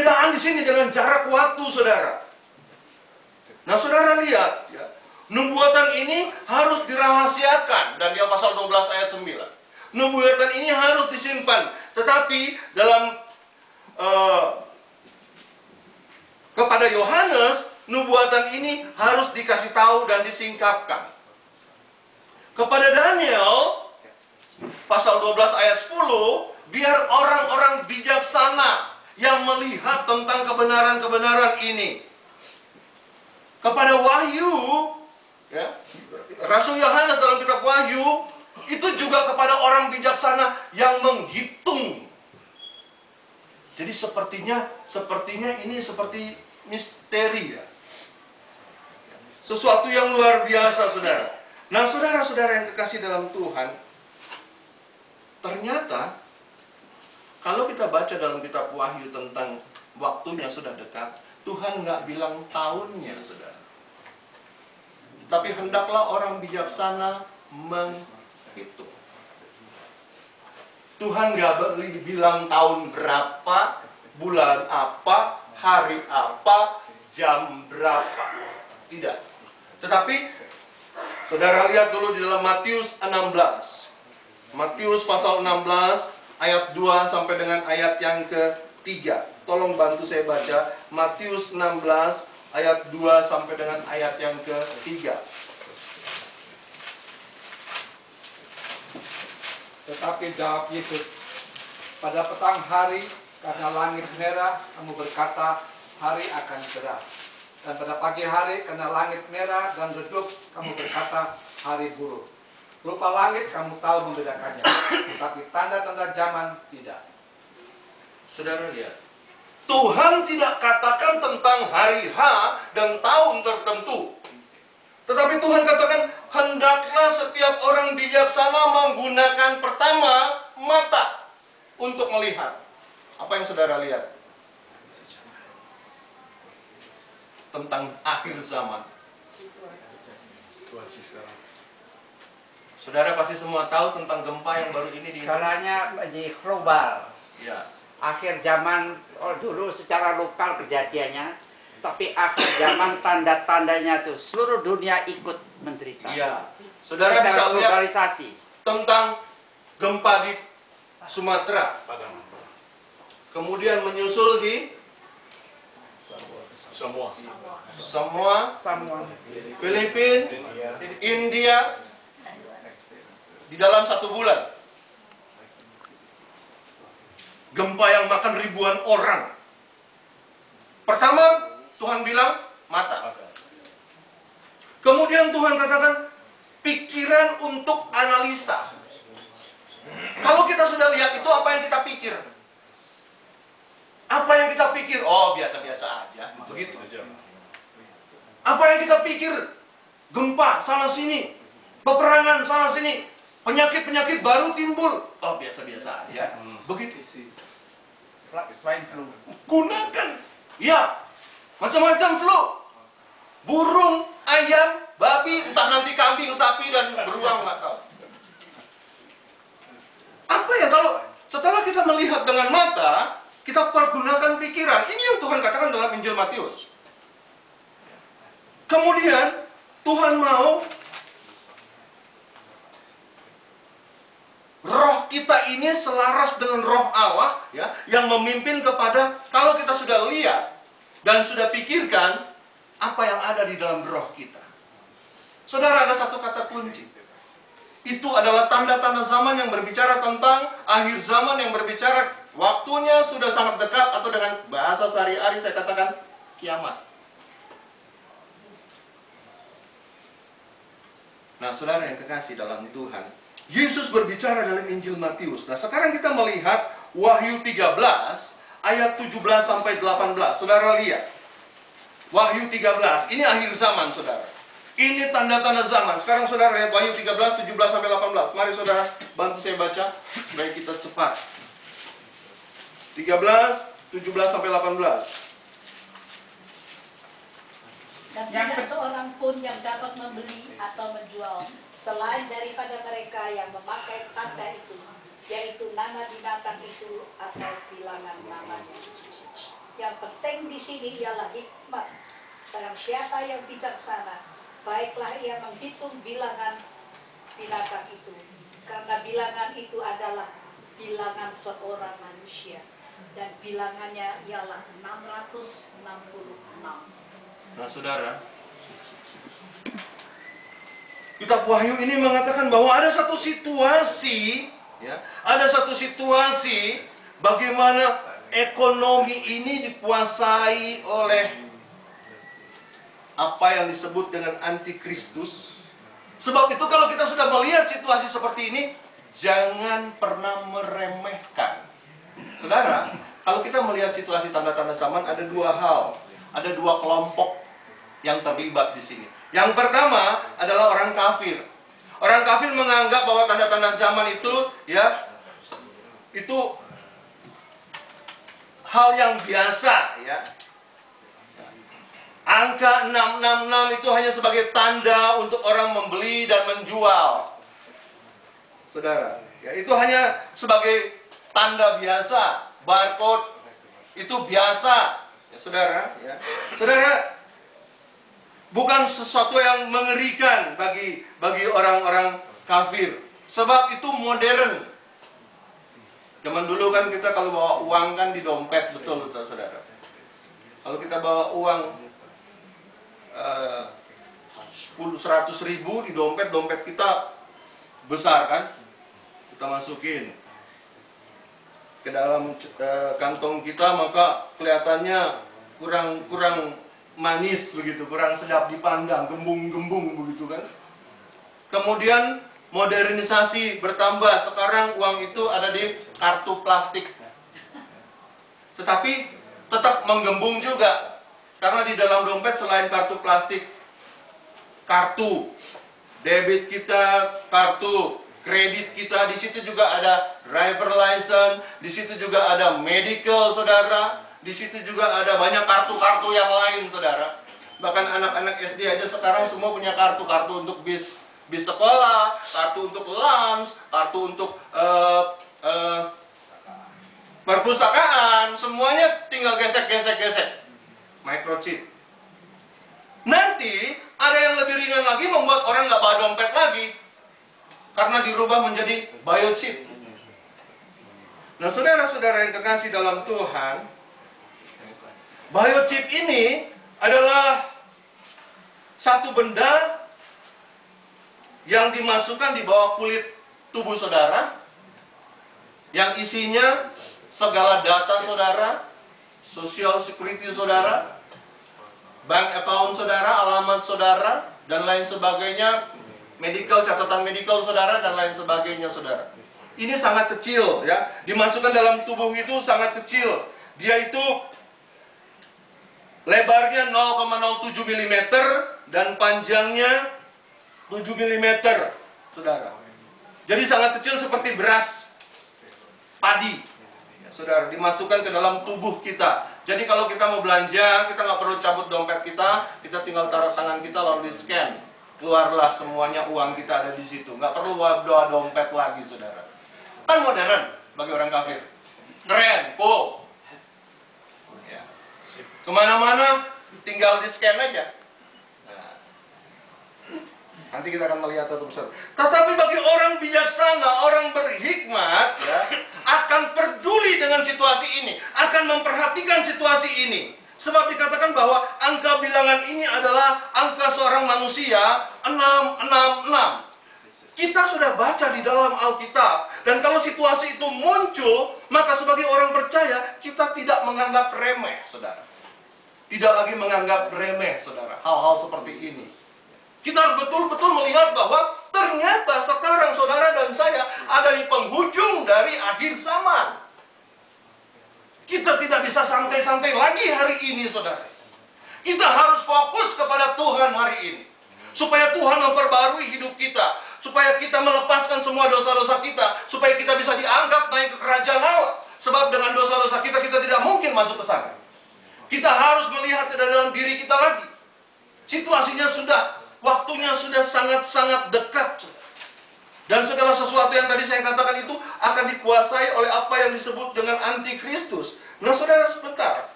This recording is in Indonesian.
Perbedaan di sini dengan jarak waktu, saudara. Nah, saudara lihat, ya, nubuatan ini harus dirahasiakan. Daniel pasal 12 ayat 9. Nubuatan ini harus disimpan. Tetapi dalam kepada Yohanes, nubuatan ini harus dikasih tahu dan disingkapkan. Kepada Daniel pasal 12 ayat 10, biar orang-orang bijaksana yang melihat tentang kebenaran-kebenaran ini. Kepada Wahyu, ya, Rasul Yohanes dalam kitab Wahyu, itu juga kepada orang bijaksana yang menghitung. Jadi sepertinya ini seperti misteri, ya. Sesuatu yang luar biasa, saudara. Nah, saudara-saudara yang kekasih dalam Tuhan, ternyata kalau kita baca dalam kitab Wahyu tentang waktunya sudah dekat, Tuhan nggak bilang tahunnya, saudara. Tapi hendaklah orang bijaksana menghitung. Tuhan nggak bilang tahun berapa, bulan apa, hari apa, jam berapa. Tidak. Tetapi, saudara lihat dulu di dalam Matius 16. Matius pasal 16, ayat 2 sampai dengan ayat yang ke-3. Tolong bantu saya baca. Matius 16, ayat 2 sampai dengan ayat yang ke-3. Tetapi jawab Yesus, pada petang hari, karena langit merah, kamu berkata, hari akan cerah. Dan pada pagi hari, karena langit merah dan redup, kamu berkata, hari buruk. Rupa langit kamu tahu membedakannya, tetapi tanda-tanda zaman tidak. Saudara lihat, Tuhan tidak katakan tentang hari H dan tahun tertentu. Tetapi Tuhan katakan, hendaklah setiap orang bijaksana menggunakan pertama mata untuk melihat. Apa yang saudara lihat? Tentang akhir zaman. Saudara pasti semua tahu tentang gempa yang baru ini di Skalanya menjadi global. Ya. Akhir zaman, dulu secara lokal kejadiannya, tapi akhir zaman tanda-tandanya tuh seluruh dunia ikut menderita. Iya. Saudara bisa lihat globalisasi tentang gempa di Sumatera. Kemudian menyusul di Samoa, Filipina, India, di dalam 1 bulan. Gempa yang makan ribuan orang. Pertama, Tuhan bilang mata. Kemudian Tuhan katakan pikiran untuk analisa. Kalau kita sudah lihat itu, apa yang kita pikir? Apa yang kita pikir? Oh, biasa-biasa aja. Begitu. Apa yang kita pikir? Gempa sana sini, peperangan sana sini, penyakit-penyakit baru timbul. Oh, biasa-biasa aja. Begitu. swine flu. Gunakan. Ya, macam-macam flu. Burung, ayam, babi, entah nanti kambing, sapi, dan beruang, nggak tahu. Apa ya kalau setelah kita melihat dengan mata, kita pergunakan pikiran. Ini yang Tuhan katakan dalam Injil Matius. Kemudian Tuhan mau roh kita ini selaras dengan roh Allah, ya, yang memimpin kepada, kalau kita sudah lihat dan sudah pikirkan apa yang ada di dalam roh kita. Saudara, ada satu kata kunci. Itu adalah tanda-tanda zaman yang berbicara tentang akhir zaman, yang berbicara waktunya sudah sangat dekat, atau dengan bahasa sehari-hari saya katakan kiamat. Nah, saudara yang kekasih dalam Tuhan, Yesus berbicara dalam Injil Matius. Nah, sekarang kita melihat Wahyu 13 ayat 17 sampai 18. Saudara lihat. Wahyu 13, ini akhir zaman, saudara. Ini tanda-tanda zaman. Sekarang saudara lihat Wahyu 13, 17 sampai 18. Mari saudara bantu saya baca supaya kita cepat. 13, 17 sampai 18. Dan tidak seorang pun yang dapat membeli atau menjual selain daripada mereka yang memakai tanda itu, yaitu nama binatang itu atau bilangan namanya. yang penting di sini ialah hikmat. Barang siapa yang bijaksana, baiklah ia menghitung bilangan binatang itu, karena bilangan itu adalah bilangan seorang manusia, dan bilangannya ialah 666. Nah, saudara, kitab Wahyu ini mengatakan bahwa ada satu situasi, ya, ada satu situasi bagaimana ekonomi ini dikuasai oleh apa yang disebut dengan antikristus. Sebab itu kalau kita sudah melihat situasi seperti ini, jangan pernah meremehkan. Saudara, kalau kita melihat situasi tanda-tanda zaman, ada dua hal, ada dua kelompok yang terlibat di sini. Yang pertama adalah orang kafir. Orang kafir menganggap bahwa tanda-tanda zaman itu, ya, itu hal yang biasa, ya. Angka 666 itu hanya sebagai tanda untuk orang membeli dan menjual. Saudara, ya, itu hanya sebagai tanda biasa, barcode itu biasa, ya, saudara, ya. Saudara, bukan sesuatu yang mengerikan bagi orang-orang kafir, sebab itu modern. Zaman dulu kan kita kalau bawa uang kan di dompet, betul saudara. Kalau kita bawa uang 100 ribu di dompet kita besar kan, kita masukin ke dalam kantong kita, maka kelihatannya kurang manis begitu, kurang sedap dipandang, gembung-gembung begitu kan. Kemudian modernisasi bertambah, sekarang uang itu ada di kartu plastik, tetapi tetap menggembung juga, karena di dalam dompet selain kartu plastik, kartu debit kita, kartu kredit kita, di situ juga ada driver license, di situ juga ada medical, saudara, di situ juga ada banyak kartu-kartu yang lain, saudara. Bahkan anak-anak SD aja sekarang semua punya kartu untuk bis sekolah, kartu untuk lunch, kartu untuk perpustakaan, semuanya tinggal gesek, microchip. Nanti ada yang lebih ringan lagi, membuat orang nggak bawa dompet lagi, karena dirubah menjadi biochip. Nah, saudara-saudara yang kekasih dalam Tuhan, biochip ini adalah satu benda yang dimasukkan di bawah kulit tubuh saudara, yang isinya segala data saudara, social security saudara, bank account saudara, alamat saudara, dan lain sebagainya, medical, catatan medical saudara, dan lain sebagainya saudara. Ini sangat kecil, ya, dimasukkan dalam tubuh itu sangat kecil. Dia itu lebarnya 0,07 mm dan panjangnya 7 mm, saudara. Jadi sangat kecil, seperti beras padi, ya, saudara, dimasukkan ke dalam tubuh kita. Jadi kalau kita mau belanja, kita nggak perlu cabut dompet kita tinggal taruh tangan kita lalu di scan, keluarlah semuanya, uang kita ada di situ. Nggak perlu bawa dompet lagi, saudara. Kan modern bagi orang kafir, keren, cool. Ya. Kemana-mana tinggal di scan aja. Nah, nanti kita akan melihat satu persatu. Tetapi bagi orang bijaksana, orang berhikmat, ya, akan peduli dengan situasi ini, akan memperhatikan situasi ini. Sebab dikatakan bahwa angka bilangan ini adalah angka seorang manusia, 666. Kita sudah baca di dalam Alkitab, dan kalau situasi itu muncul, maka sebagai orang percaya, kita tidak menganggap remeh, saudara. Tidak lagi menganggap remeh, saudara, hal-hal seperti ini. Kita harus betul-betul melihat bahwa ternyata sekarang saudara dan saya ada di penghujung dari akhir zaman. Kita tidak bisa santai-santai lagi hari ini, saudara. Kita harus fokus kepada Tuhan hari ini, supaya Tuhan memperbarui hidup kita, supaya kita melepaskan semua dosa-dosa kita, supaya kita bisa diangkat naik ke kerajaan Allah. Sebab dengan dosa-dosa kita, kita tidak mungkin masuk ke sana. Kita harus melihat ke dalam diri kita lagi. Situasinya sudah, waktunya sudah sangat-sangat dekat. Dan segala sesuatu yang tadi saya katakan itu akan dikuasai oleh apa yang disebut dengan antikristus. Nah, saudara, sebentar.